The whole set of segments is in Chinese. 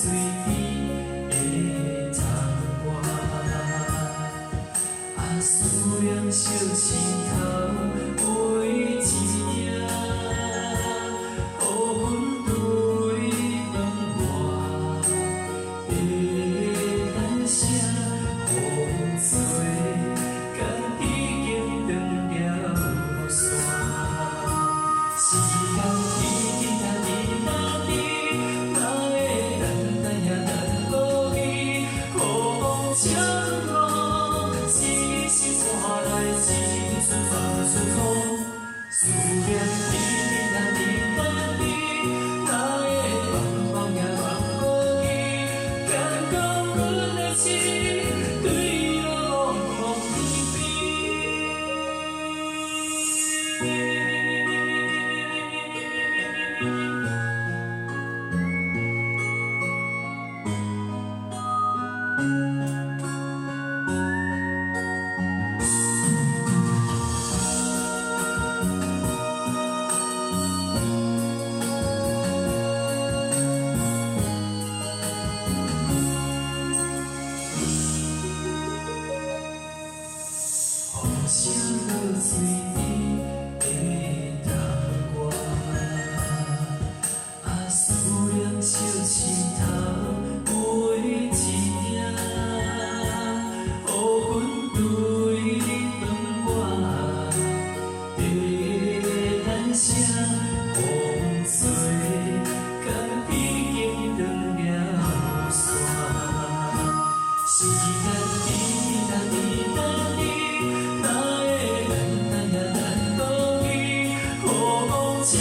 水边的窗外，思念小石头为一领，乌云对门外的单声，风吹，甲已经断了线。时间已经啊滴答滴，哪会等待也等无依？雨风将我一心换来一阵放出风，思念已经啊滴答滴，哪会茫茫也茫无依？敢讲阮的情对落雨天边。雨声落水边的窗外，思念小石头为一领，乌云对门外的单声，风吹，甲已经断了线。时间滴答滴答滴，哪会等待也等无依？雨风将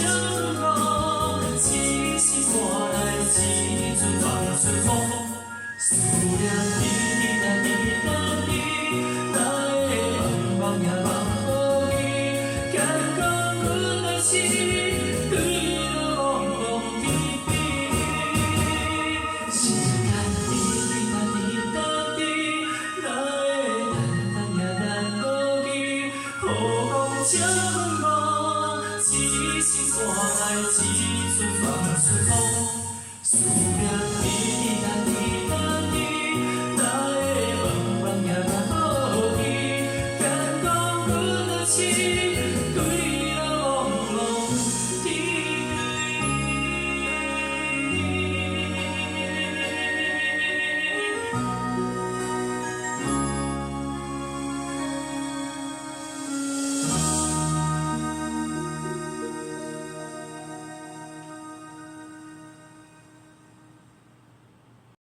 我一心换来一阵放出风，思念滴答滴答滴，哪会茫茫也茫无依？敢讲阮的情对落雨天边，时间滴答滴答滴，哪会等待也等无依？雨风将我一心换来一阵放出风，思念滴答滴答滴，哪会